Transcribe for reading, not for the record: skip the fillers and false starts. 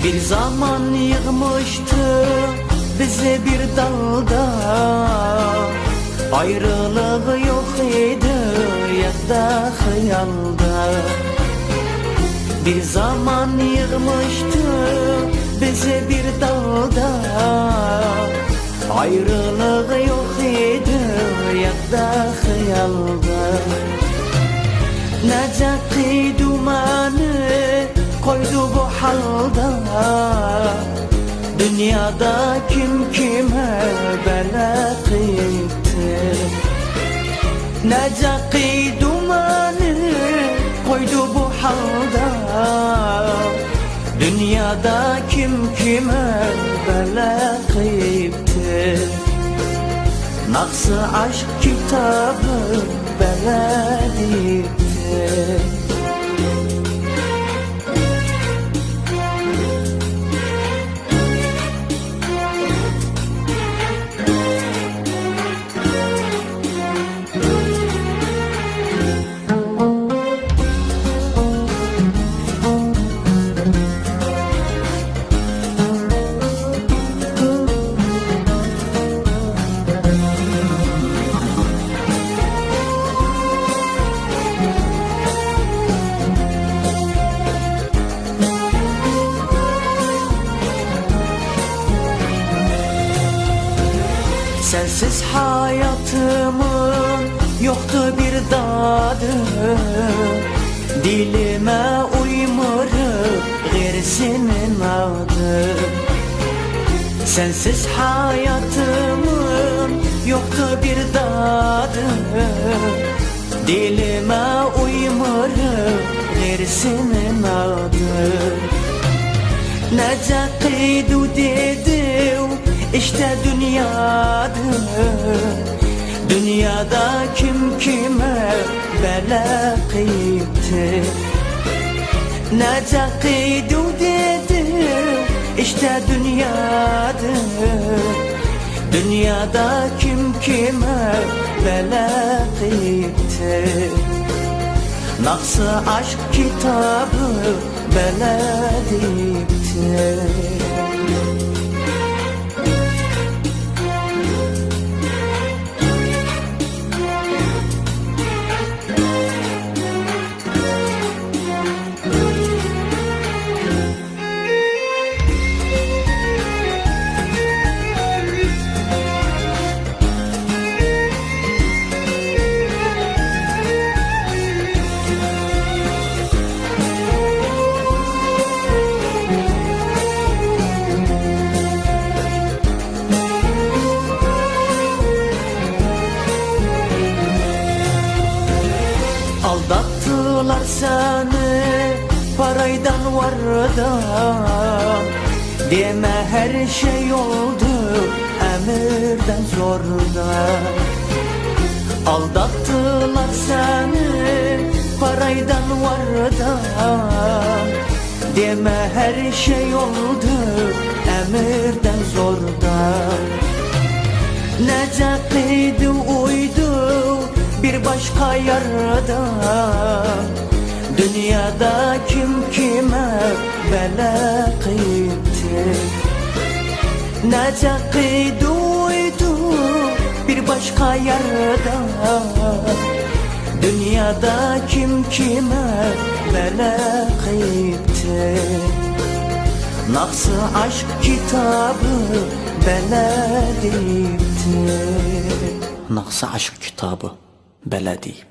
Bir zaman yığmıştı bizi bir dalda, ayrılığı yok idi ya da hayalda. Bir zaman yığmıştı bizi bir dalda, ayrılığı yok idi ya da hayalda. Necati dumanı koydu bu halda, dünyada kim kime bela kıyıktı. Necati dumanı koydu bu halda, dünyada kim kime bela kıyıktı. Naksı aşk kitabı bela dikti. Sensiz hayatımın yoktu bir tadı, dilime uymuruk gerisinin adı. Sensiz hayatımın yoktu bir tadı, dilime uymuruk gerisinin adı. Necati dedi işte dünyada, dünyada kim kime bela kıyıktı. Necati dedi işte dünyada, dünyada kim kime bela kıyıktı. Naksı aşk kitabı bela dikti. Aldattılar seni paraydan vardan, deme her şey oldu emirden zordan. Aldattılar seni paraydan vardan, deme her şey oldu emirden zordan. Necati uydu bir başka yarda, dünyada kim kime bela kıyıktı. Necati duydu bir başka yarda, dünyada kim kime bela kıyıktı. Naksı aşk kitabı bela dikti. Naksı aşk kitabı belə deyib.